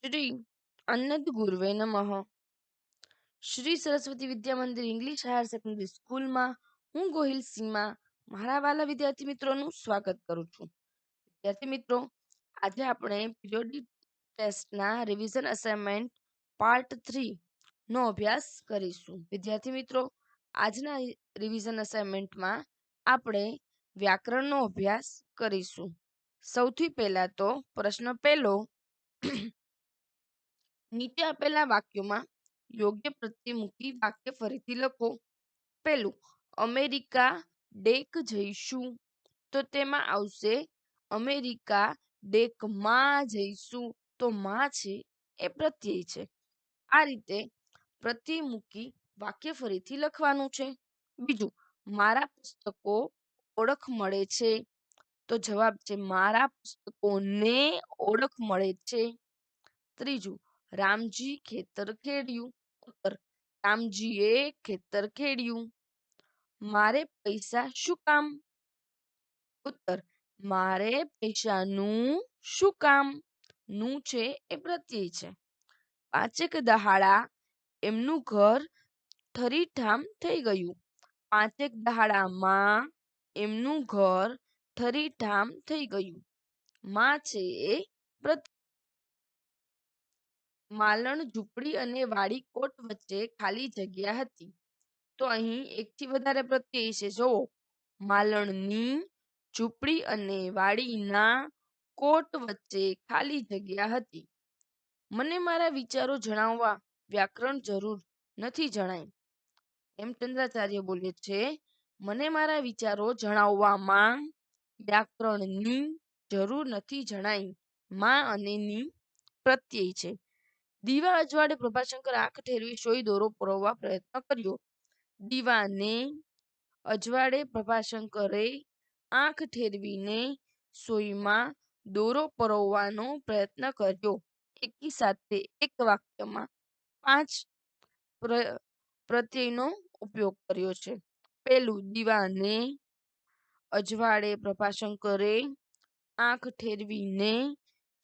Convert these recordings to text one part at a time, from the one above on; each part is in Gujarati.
શ્રી અન્નદ ગુરુવે નમઃ. Shri Saraswati Vidya Mandir English higher secondary સ્કૂલમાં હું ગોહિલ સીમા મારા વાલા વિદ્યાર્થી મિત્રોનું સ્વાગત કરું છું. વિદ્યાર્થી મિત્રો, આજે આપણે પિરિયોડિક ટેસ્ટના રિવિઝન અસાઇનમેન્ટ પાર્ટ 3 નો અભ્યાસ કરીશું. વિદ્યાર્થી મિત્રો, આજના રિવિઝન અસાઇનમેન્ટમાં આપણે વ્યાકરણનો અભ્યાસ કરીશું. સૌથી પહેલા તો પ્રશ્ન પહેલો, નીચે આપેલા વાક્યોમાં યોગ્ય પ્રત્યય મૂકી વાક્ય ફરીથી લખો. પહેલું, અમેરિકા ડેક જઈશું, તો તેમાં આવશે અમેરિકા ડેકમાં જઈશું. તો માં છે એ પ્રત્યય છે. આ રીતે પ્રત્યય મૂકી વાક્ય ફરીથી લખવાનું છે. બીજું, મારા પુસ્તકો ઓળખ મળે છે, તો જવાબ છે મારા પુસ્તકોને ઓળખ મળે છે. ત્રીજું, રામજી ખેતર ખેડ્યું, ઉત્તર રામજીએ ખેતર ખેડ્યું. મારે પૈસા શું કામ, ઉત્તર મારે પૈસાનું શું કામ. નું છે એ પ્રત્યય છે. પાંચેક દહાડા એમનું ઘર ઠરીઠામ થઈ ગયું. પાંચેક દહાડામાં એમનું ઘર ઠરીઠામ થઈ ગયું. માં છે એ પ્રત્યય. માલણ ઝૂંપડી અને વાડી કોટ વચ્ચે ખાલી જગ્યા હતી. તો અહીં એકથી વધારે પ્રત્યય છે. જોવો, માલણની ઝૂંપડી અને વાડીના કોટ વચ્ચે ખાલી જગ્યા હતી. મને મારા વિચારો જણાવવા વ્યાકરણ જરૂર નથી જણાય. હેમચંદ્રાચાર્ય બોલે છે, મને મારા વિચારો જણાવવામાં વ્યાકરણની જરૂર નથી જણાઈ. માં અને ની પ્રત્યય છે. દીવા અજવાળે પ્રભાશંકર આંખ ઠેરવી સોય દોરો પરોવવા પ્રયત્ન કર્યો. દીવાને અજવાળે પ્રભાશંકરે આંખ ઠેરવીને સોયમાં દોરો પરોવવાનો પ્રયત્ન કર્યો. એકી સાથે એક વાક્યમાં 5 પ્રત્યયનો ઉપયોગ કર્યો છે. પહેલું, દીવાને અજવાળે પ્રભાશંકરે આંખ ઠેરવીને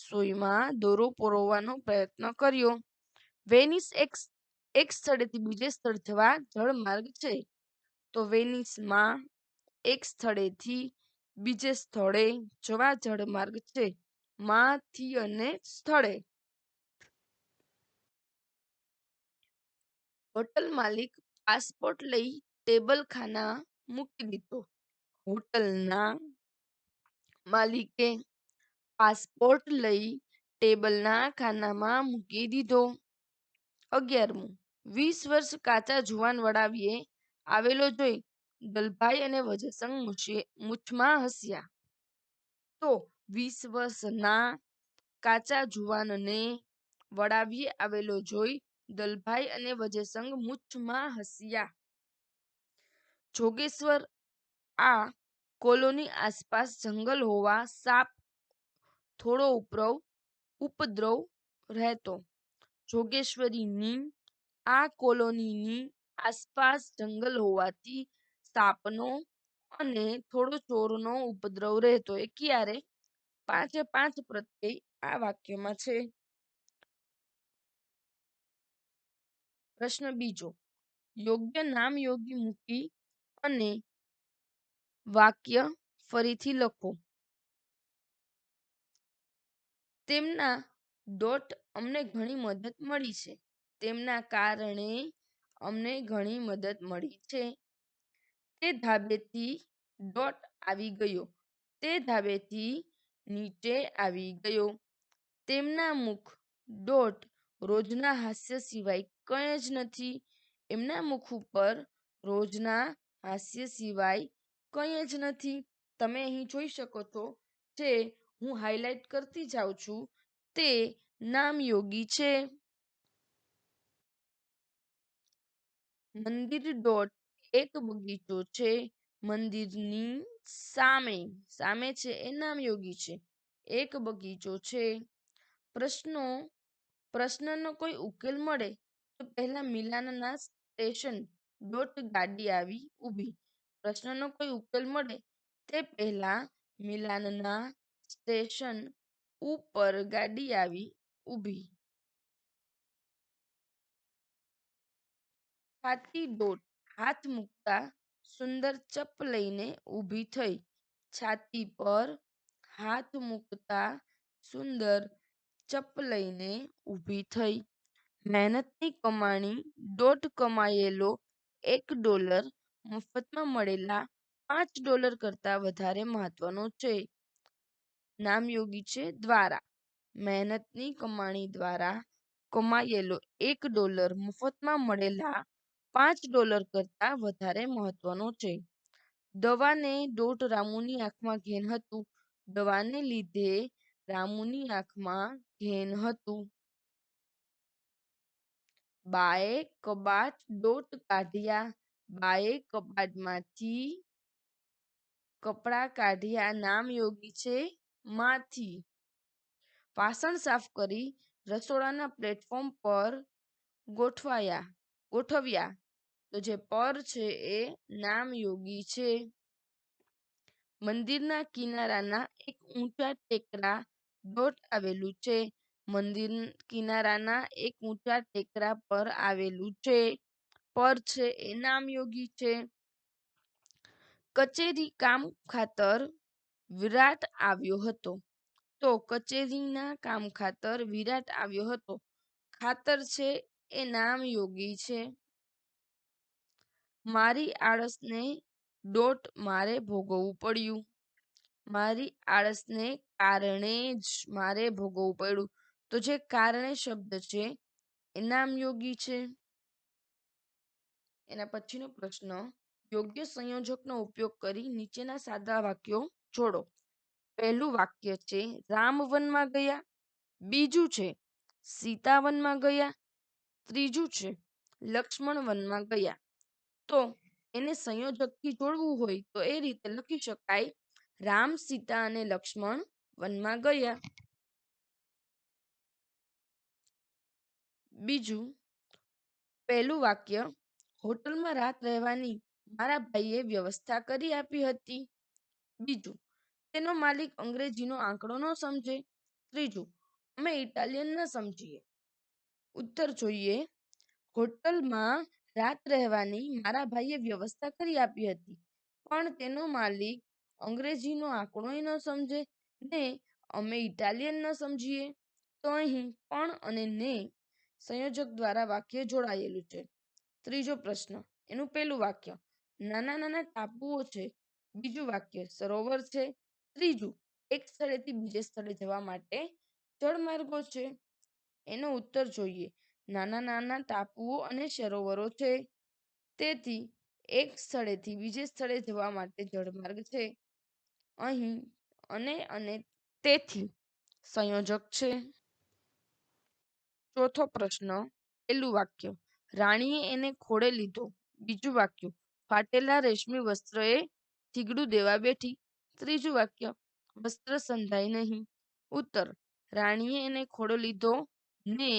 સોયમાં દોરો પરોવવાનો પ્રયત્ન કર્યો. વેનિસ એક સ્થળેથી બીજે સ્થળ જવા જળમાર્ગ છે, તો વેનિસમાં એક સ્થળેથી બીજે સ્થળે જવા જળમાર્ગ છે. માંથી અને સ્થળે. હોટલ માલિક પાસપોર્ટ લઈ ટેબલ ખાના મૂકી દીધો. હોટલના માલિકે પાસપોર્ટ લઈ ટેબલના ખાનામાં મૂકી દીધો. 11મું, 20 વર્ષ કાચા જુવાન વડાવીએ આવેલો જોઈ દલભાઈ અને વજેસંગ મૂછમાં હસ્યા. તો 20 વર્ષના કાચા જુવાનને વડાવીએ આવેલો જોઈ દલભાઈ અને વજેસંગ મૂછમાં હસ્યા. જોગેશ્વર આ કોલોની આસપાસ જંગલ હોવા સાપ થોડો ઉપદ્રવ રહેતો. જોગેશ્વરીની આ કોલોનીની આસપાસ જંગલ હોવાથી સાપનો અને થોડો ચોરનો ઉપદ્રવ રહેતો. એ ક્યારે? 5 પ્રત્યય આ વાક્યમાં છે. પ્રશ્ન બીજો, યોગ્ય નામ યોગી મૂકી અને વાક્ય ફરીથી લખો. તેમના ડોટ અમને ઘણી મદદ મળી છે. તેમના કારણે અમને ઘણી મદદ મળી છે. તે ધાબેથી ડોટ આવી ગયો. તે ધાબેથી નીચે આવી ગયો. તેમના મુખ ડોટ રોજના હાસ્ય સિવાય કંઈ જ નથી. એમના મુખ ઉપર રોજના હાસ્ય સિવાય કંઈ જ નથી. તમે અહીં જોઈ શકો છો, જે હું હાઇલાઇટ કરતી જાઉં છું તે નામયોગી છે. મંદિર ડોટ એક બગીચો છે. મંદિરની સામે છે એ નામયોગી છે. એક બગીચો છે. પ્રશ્નનો કોઈ ઉકેલ મળે તો પહેલા મિલાનના સ્ટેશન ડોટ ગાડી આવી ઊભી. પ્રશ્નનો કોઈ ઉકેલ મળે તે પહેલા મિલાનના સ્ટેશન ઉપર ગાડી આવી ઊભી. છાતી દોટ હાથ મૂકતા સુંદર ચપ લઈને ઊભી થઈ. છાતી પર હાથ મૂકતા સુંદર ચપ લઈને ઊભી થઈ. મહેનતની કમાણી દોઢ કમાયેલો $1 મફતમાં મળેલા $5 કરતા વધારે મહત્વનો છે. નામયોગી છે દ્વારા. મહેનતની કમાણી દ્વારા કમાયેલો $1 મફતમાં મળેલા $5 કરતા વધારે મહત્વનો છે. દવાને દોટ રામુની આંખમાં ઘેન હતું. દવાને લીધે રામુની આંખમાં ઘેન હતું. બાએ કબાટ દોટ કાઢ્યા. બાએ કબાટમાંથી કપડાં કાઢ્યા. નામયોગી છે માંથી. વાસણ સાફ કરી રસોડાના પ્લેટફોર્મ પર ગોઠવ્યા. તો જે પર છે એ નામયોગી છે. મંદિરના કિનારાના એક ઊંચા ટેકરા દોટ આવેલું છે. મંદિર કિનારાના એક ઊંચા ટેકરા પર આવેલું છે. પર છે એ નામયોગી છે. કચેરી કામ ખાતર વિરાટ આવ્યો હતો. તો કચેરીના કામ ખાતર વિરાટ આવ્યો હતો. ખાતર છે એ નામયોગી છે. મારી આળસને દોટ મારે ભોગવવું પડ્યું. મારી આળસને કારણે જ મારે ભોગવવું પડ્યું. તો જે કારણે શબ્દ છે એ નામયોગી છે. એના પછીનો પ્રશ્ન, યોગ્ય સંયોજકનો ઉપયોગ કરી નીચેના સાદા વાક્યો જોડો. પહેલું વાક્ય છે રામ વનમાં ગયા. બીજું છે સીતા વનમાં ગયા. ત્રીજું છે લક્ષ્મણ વનમાં ગયા. તો એને સંયોજકથી જોડવું હોય તો એ રીતે લખી શકાય, રામ, સીતા અને લક્ષ્મણ વનમાં ગયા. બીજું, પહેલું વાક્ય, હોટલમાં રાત રહેવાની મારા ભાઈએ વ્યવસ્થા કરી આપી હતી. બીજું, તેનો માલિક અંગ્રેજીનો આંકડો ન સમજે. ત્રીજું, અમે ઇટાલિયન ન સમજીએ. ઉત્તર જોઈએ. હોટલમાં રાત રહેવાની મારા ભાઈએ વ્યવસ્થા કરી આપી હતી, પણ તેનો માલિક અંગ્રેજીનો આંકડો ન સમજે ને અમે ઇટાલિયન ન સમજીએ. તો અહીં પણ અને ને સંયોજક દ્વારા વાક્ય જોડાયેલું છે. ત્રીજો પ્રશ્ન, એનું પહેલું વાક્ય, નાના નાના ટાપુઓ છે. બીજું વાક્ય, સરોવર છે. ત્રીજું, એક સ્થળેથી બીજે સ્થળે જવા માટે જળમાર્ગો છે. એનો ઉત્તર જોઈએ. નાના નાના ટાપુઓ અને સરોવરો છે, તેથી એક સ્થળેથી બીજે સ્થળે જવા માટે જળમાર્ગ છે. અહીં અને તેથી સંયોજક છે. ચોથો પ્રશ્ન, પહેલું વાક્ય, રાણીએ એને ખોળે લીધો. બીજું વાક્ય, ફાટેલા રેશમી વસ્ત્રએ થીગડું દેવા બેઠી. ત્રીજું વાક્ય, વસ્ત્ર સંધાય નહીં. ઉત્તર, રાણીએ એને ખોળે લીધો ને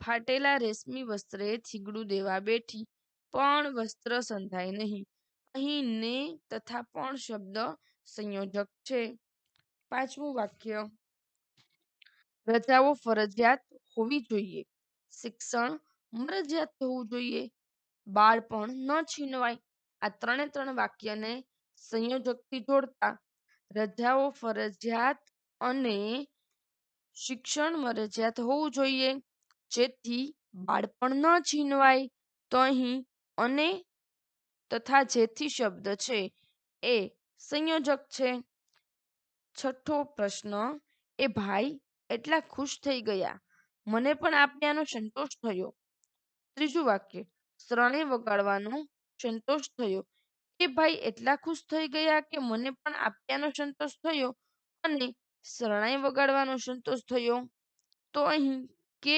ફાટેલા રેશમી વસ્ત્રએ થીગડું દેવા બેઠી, પણ વસ્ત્ર સંધાય નહીં. અહીં ને તથા પણ શબ્દ સંયોજક છે. પાંચમું વાક્ય, રજાઓ ફરજિયાત હોવી જોઈએ. શિક્ષણ મરજિયાત હોવું જોઈએ. બાળપણ ન છીનવાય. આ ત્રણ વાક્યને સંયોજકથી જોડતા રજાઓ ફરજિયાત અને શિક્ષણ મરજિયાત હોવું જોઈએ, જેથી બાળપણ ન છીનવાય. તો અહીં અને તથા જેથી શબ્દ છે એ સંયોજક છે. છઠ્ઠો પ્રશ્ન, એ ભાઈ એટલા ખુશ થઈ ગયા, મને પણ આપ્યાનો સંતોષ થયો. ત્રીજું વાક્ય, શરણાઈ વગાડવાનો સંતોષ થયો. એ ભાઈ એટલા ખુશ થઈ ગયા કે મને પણ આપ્યાનો સંતોષ થયો અને શરણાઈ વગાડવાનો સંતોષ થયો. તો અહીં કે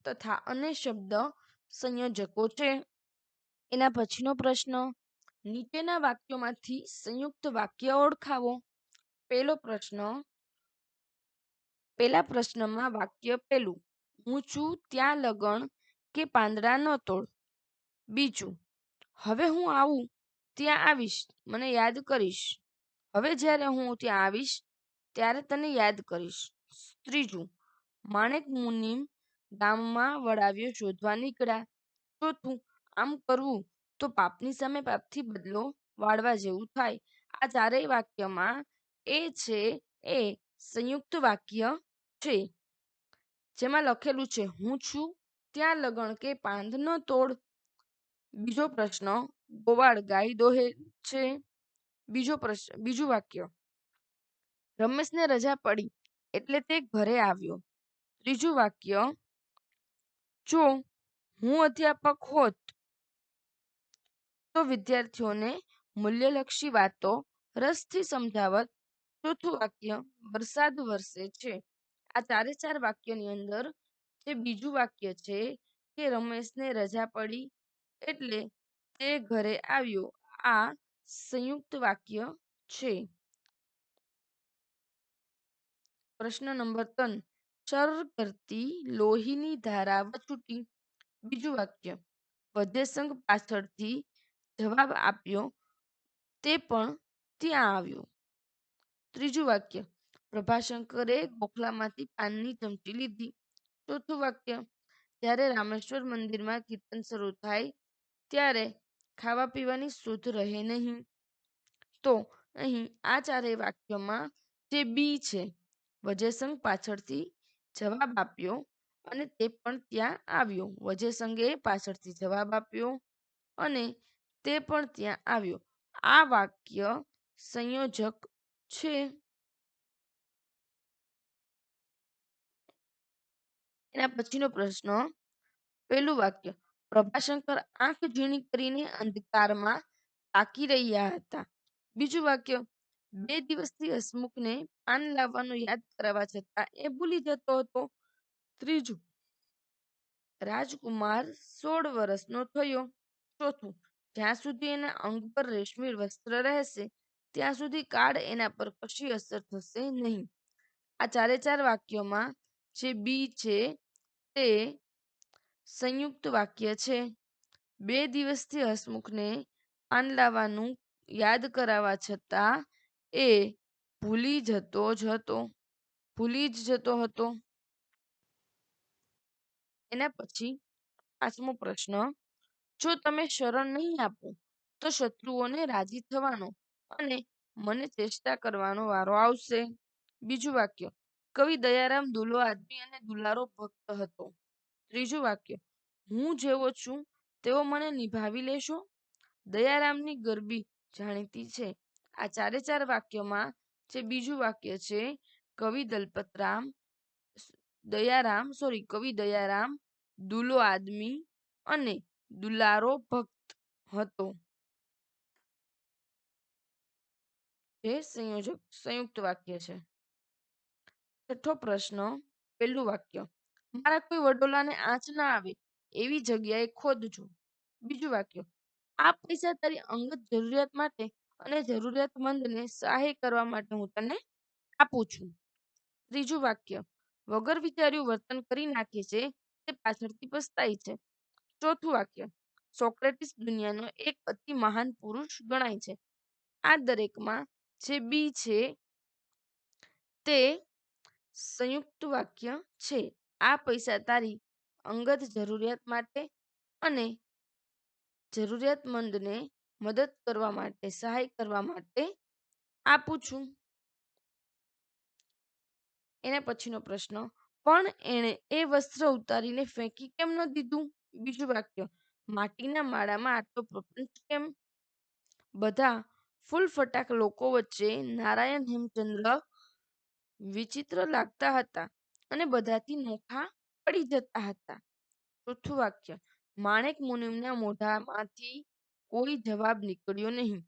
તથા અને શબ્દ સંયોજકો છે. એના પછીનો પ્રશ્ન, નીચેના વાક્યોમાંથી સંયુક્ત વાક્ય ઓળખાવો. પેલા પ્રશ્નમાં વાક્ય પહેલું, હું છું ત્યાં લગણ કે પાંદડા ન તોડ. બીજું, હવે હું આવું ત્યાં આવીશ, મને યાદ કરીશ. હવે જ્યારે હું ત્યાં આવીશ ત્યારે તને યાદ કરીશ. ત્રીજું, માણેક મુનિમ ગામમાં વડાવ્યો શોધવા નીકળ્યા. ચોથું, આમ કરવું તો પાપની સામે પાપથી બદલો વાળવા જેવું થાય. આ ચારેય વાક્યમાં એ છે એ સંયુક્ત વાક્ય છે, જેમાં લખેલું છે હું છું ત્યાં લગણ કે પાંધ ન તોડ. બીજો પ્રશ્ન, ગોવાળ ગાય દોહે છે. બીજું વાક્ય, રમેશને રજા પડી એટલે તે ઘરે આવ્યો. ત્રીજું વાક્ય, જો હું અધ્યાપક હોત તો વિદ્યાર્થીઓને મૂલ્યલક્ષી વાતો રસથી સમજાવત. ચોથું વાક્ય, વરસાદ વરસે છે. આ ચારે ચાર વાક્યની અંદર જે બીજું વાક્ય છે કે રમેશને રજા પડી એટલે તે ઘરે આવ્યો, આ સંયુક્ત વાક્ય છે. પ્રશ્ન નંબર 3, ચર કરતી લોહીની ધારા વછૂટી. બીજું વાક્ય, વધેસંગ પાછળથી જવાબ આપ્યો તે પણ ત્યાં આવ્યો. ત્રીજું વાક્ય, પ્રભાશંકરે ગોખલામાંથી પાનની ચમચી લીધી. ચોથું વાક્ય, જ્યારે રામેશ્વર મંદિરમાં કીર્તન શરૂ થાય ત્યારે ખાવા પીવાની શુદ્ધ રહે નહીં. તો અહીં આ ચારેય વાક્યમાં જે બી છે, વજેસંગ પાછળથી જવાબ આપ્યો અને તે પણ ત્યાં આવ્યો. વજેસંગે પાછળથી જવાબ આપ્યો અને તે પણ ત્યાં આવ્યો. આ વાક્ય સંયોજક છે. એના પછીનો પ્રશ્ન, પહેલું વાક્ય, પ્રભાશંકર આંખ ઝીણી કરીને અંધકારમાં તાકી રહ્યા હતા. બીજું વાક્ય, 2 દિવસથી હસમુખને પાન લાવવાનું યાદ કરાવવા છતાં એ ભૂલી જતો હતો. ત્રીજું, રાજકુમાર 16 વર્ષનો થયો. ચોથું, જ્યાં સુધી એના અંગ પર રેશમી વસ્ત્ર રહેશે ત્યાં સુધી કાળ એના પર કશી અસર થશે નહીં. આ ચારે ચાર વાક્યોમાં જે બી છે તે સંયુક્ત વાક્ય છે. 2 દિવસથી હસમુખને પાન લાવવાનું યાદ કરાવવા છતાં એ ભૂલી જ જતો હતો. એના પછી 5મો પ્રશ્ન, જો તમે શરણ નહીં આપો તો શત્રુઓને રાજી થવાનો અને મને ચેષ્ટા કરવાનો વારો આવશે. બીજું વાક્ય, કવિ દયારામ દુલો આદમી અને દુલારો ભક્ત હતો. ત્રીજું વાક્ય, હું જેવો છું તેવો મને નિભાવી લેશો. દયારામની ગરબી જાણીતી છે. આ ચારે ચાર વાક્યમાં જે બીજું વાક્ય છે, કવિ દયારામ દુલો આદમી અને દુલારો ભક્ત હતો. જે સંયુક્ત વાક્ય છે. છઠ્ઠો પ્રશ્ન, પહેલું વાક્ય, મારા કોઈ વડોલાને આંચ ના આવે એવી જગ્યાએ ખોદજો. બીજું વાક્ય, આ પૈસા તારી અંગત જરૂરિયાત માટે અને જરૂરિયાતમંદને સહાય કરવા માટે હું તને આપું છું. ત્રીજું વાક્ય, વગર વિચાર્યું વર્તન કરી નાખે છે તે પાછળથી પસ્તાય છે. ચોથું વાક્ય, સોક્રેટિસ દુનિયાનો એક અતિ મહાન પુરુષ ગણાય છે. આ દરેકમાં જે બી છે તે સંયુક્ત વાક્ય છે. આ પૈસા તારી અંગત જરૂરિયાત માટે અને જરૂરિયાતમંદને મદદ કરવા માટે, સહાય કરવા માટે આપું છું. એના પછીનો પ્રશ્ન, પણ એણે એ વસ્ત્ર ઉતારીને ફેંકી કેમ ન દીધું. બીજું વાક્ય, માટીના માળામાં આટલો પ્રપંચ કેમ. બધા ફૂલફટાક લોકો વચ્ચે નારાયણ હેમચંદ્ર વિચિત્ર લાગતા હતા અને બધાથી નોખા પડી જતા હતા. ચોથું વાક્ય, માણેક મુનિમના મોઢામાંથી કોઈ જવાબ નીકળ્યો નહીં.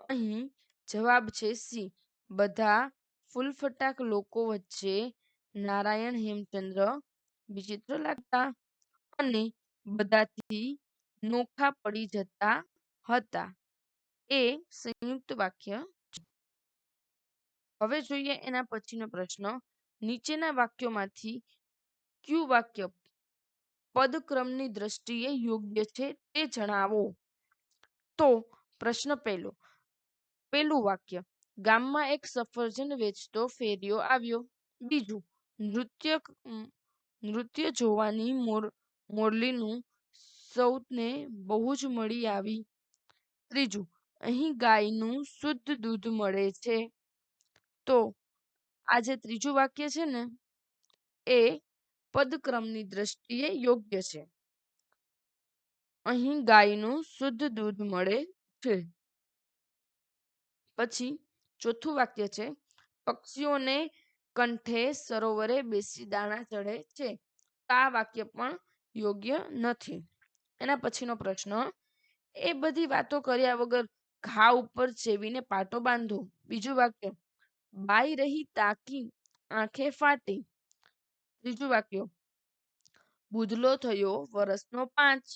અહીં જવાબ છે સી. બધા ફૂલફટાક લોકો વચ્ચે નારાયણ હેમચંદ્ર વિચિત્ર લાગતા અને બધાથી નોખા પડી જતા હતા. એ સંયુક્ત વાક્ય. હવે જોઈએ એના પછીનો પ્રશ્ન, નીચેના વાક્યોમાંથી કયું વાક્ય પદક્રમની દ્રષ્ટિએ યોગ્ય છે તે જણાવો. તો પ્રશ્ન પહેલું વાક્ય, ગામમાં એક સફરજન વેચતો ફેરિયો આવ્યો. બીજું, નૃત્ય જોવાની મોરલીનું સૌને બહુ જ મળી આવી. ત્રીજું, અહીં ગાયનું શુદ્ધ દૂધ મળે છે. તો આ જે ત્રીજું વાક્ય છે ને એ પદક્રમની દ્રષ્ટિએ યોગ્ય છે. અહીં ગાયનું શુદ્ધ દૂધ મળે છે. પછી ચોથું વાક્ય છે, પક્ષીઓને કંઠે સરોવરે બેસી દાણા ચડે છે. આ વાક્ય પણ યોગ્ય નથી. એના પછીનો પ્રશ્ન, એ બધી વાતો કર્યા વગર ઘા ઉપર ચેવીને પાટો બાંધો. બીજું વાક્ય, બાઈ રહી તાકી આંખે ફાટી. ત્રીજું વાક્ય, બુધલો થયો વરસનો 5.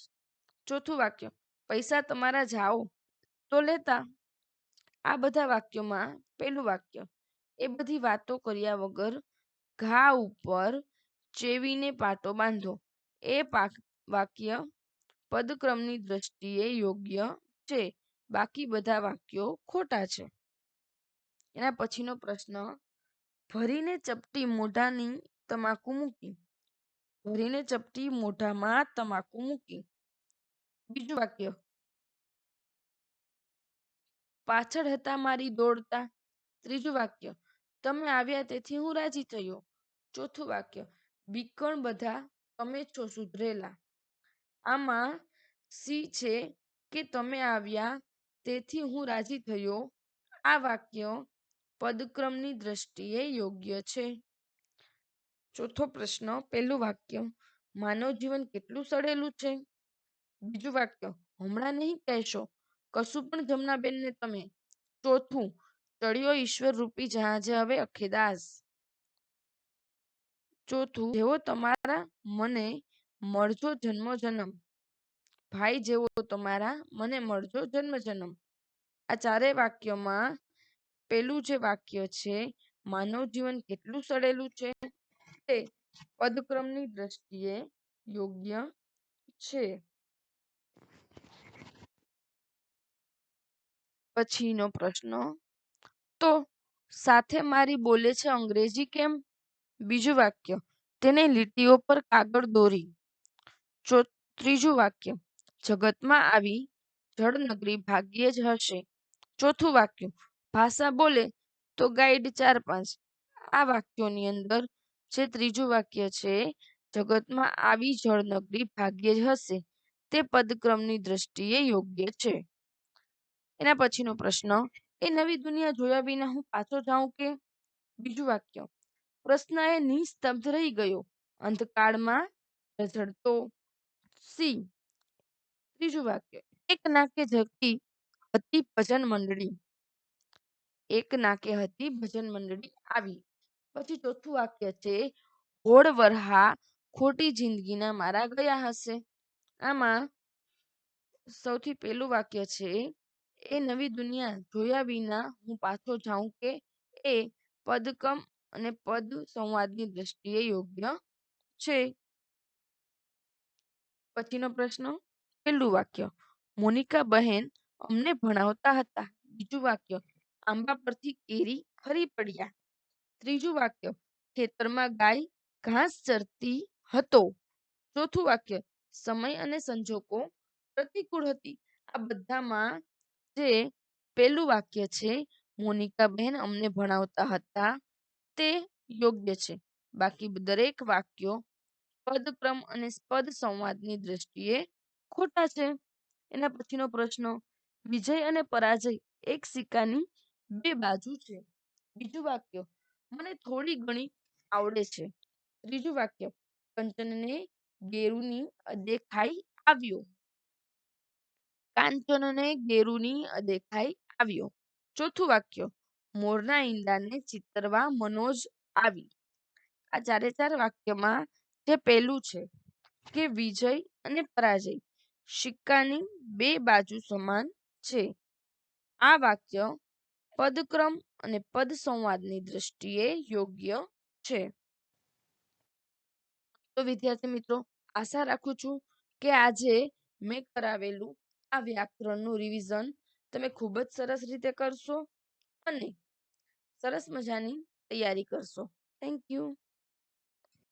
ચોથું વાક્ય, પૈસા તમારા જાઓ તો લેતા. આ બધા વાક્યોમાં પેલું વાક્ય, એ બધી વાતો કર્યા વગર ઘા ઉપર ચેવીને પાટો બાંધો. એ વાક્ય પદક્રમની દ્રષ્ટિએ યોગ્ય છે. બાકી બધા વાક્યો ખોટા છે. એના પછીનો પ્રશ્ન, ભરીને ચપટી મોઢાની તમાકુ મૂકી. ભરીને ચપટી મોઢામાં તમાકુ મૂકી. બીજું વાક્ય, પાછળ હતા મારી દોડતા. ત્રીજું વાક્ય, તમે આવ્યા તેથી હું રાજી થયો. ચોથું વાક્ય, બીકણ બધા તમે છો સુધરેલા. આમાં સી છે કે તમે આવ્યા તેથી હું રાજી થયો. આ વાક્ય પદક્રમની દ્રષ્ટિએ યોગ્ય છે. ચોથો પ્રશ્ન, પહેલું વાક્ય, માનવ જીવન કેટલું સડેલું છે. બીજું વાક્ય, હમણાં નહીં કહેશો કશું પણ જમનાબેનને તમે. ચોથું, ચડ્યો ઈશ્વર રૂપી જહાજે હવે અખેદાસ. ચોથું, જેવો તમારા મને મળજો જન્મ જન્મ. ભાઈ જેવો તમારા મને મળજો જન્મ જન્મ. આ ચારેય વાક્યમાં પેલું જે વાક્ય છે, માનવ જીવન કેટલું સડેલું છે, તે પદક્રમની દ્રષ્ટિએ યોગ્ય છે. પછીનો પ્રશ્ન, તો સાથે મારી બોલે છે અંગ્રેજી કેમ. બીજું વાક્ય, તેને લીટીઓ પર કાગળ દોરી. ત્રીજું વાક્ય, જગતમાં આવી જળનગરી ભાગ્યે જ હશે. ચોથું વાક્ય, ભાષા બોલે તો ગાઈડ 4-5. આ વાક્યોની અંદર જે ત્રીજું વાક્ય છે, જગતમાં આવી જળનગરી ભાગ્યે જ હશે, તે પદક્રમની દ્રષ્ટિએ યોગ્ય છે. એના પછીનો પ્રશ્ન, એ નવી દુનિયા જોયા વિના હું પાછો જાઉં કે. બીજું વાક્ય, પ્રશ્ન એ નિસ્તબ્ધ રહી ગયો, અંધકારમાં રઝળતો. સી. ત્રીજું વાક્ય, એક નાકે જતી હતી ભજન મંડળી. એક નાકે હતી ભજન મંડળી આવી. પછી ચોથું વાક્ય છે, હોળ વરહા ખોટી જિંદગીના મારા ગયા હશે. આમાં સૌથી પહેલું વાક્ય છે, એ નવી દુનિયા જોયા વિના હું પાછો જાઉં કે, એ પદક્રમ અને પદ સંવાદની દ્રષ્ટિએ યોગ્ય છે. પછીનો પ્રશ્ન, પહેલું વાક્ય, મોનિકા બહેન અમને ભણાવતા હતા. બીજું વાક્ય, આંબા પરથી કેરી ખરી પડ્યા. ત્રીજું વાક્ય, ખેતરમાં ગાય ઘાસ ચરતી હતો. ચોથું વાક્ય, સમય અને સંજોગો પ્રતિકૂળ હતી. આ બધામાં જે પહેલું વાક્ય છે, મોનિકા બહેન અમને ભણાવતા હતા, તે યોગ્ય છે. બાકી દરેક વાક્યો પદક્રમ અને પદ સંવાદની દ્રષ્ટિએ ખોટા છે. એના પછીનો પ્રશ્ન, વિજય અને પરાજય એક સિક્કાની બે બાજુ છે. બીજું વાક્ય, મને થોડી ઘણી આવડે છે. ત્રીજું વાક્ય, કંચનને ગેરુની દેખાઈ આવ્યો. કાંચનને ગેરુની દેખાઈ આવ્યો. ચોથું વાક્ય, મોરના ઈંડાને ચિતરવા મનોજ આવી. આ ચારે ચાર વાક્યમાં જે પહેલું છે કે વિજય અને પરાજય સિક્કાની બે બાજુ સમાન છે. આ વાક્ય પદક્રમ અને પદ સંવાદની દ્રષ્ટિએ યોગ્ય છે. તો વિદ્યાર્થી મિત્રો, આશા રાખું છું કે આજે મેં કરાવેલું આ વ્યાકરણનું રિવિઝન તમે ખૂબ જ સરસ રીતે કરશો અને સરસ મજાની તૈયારી કરશો. Thank you.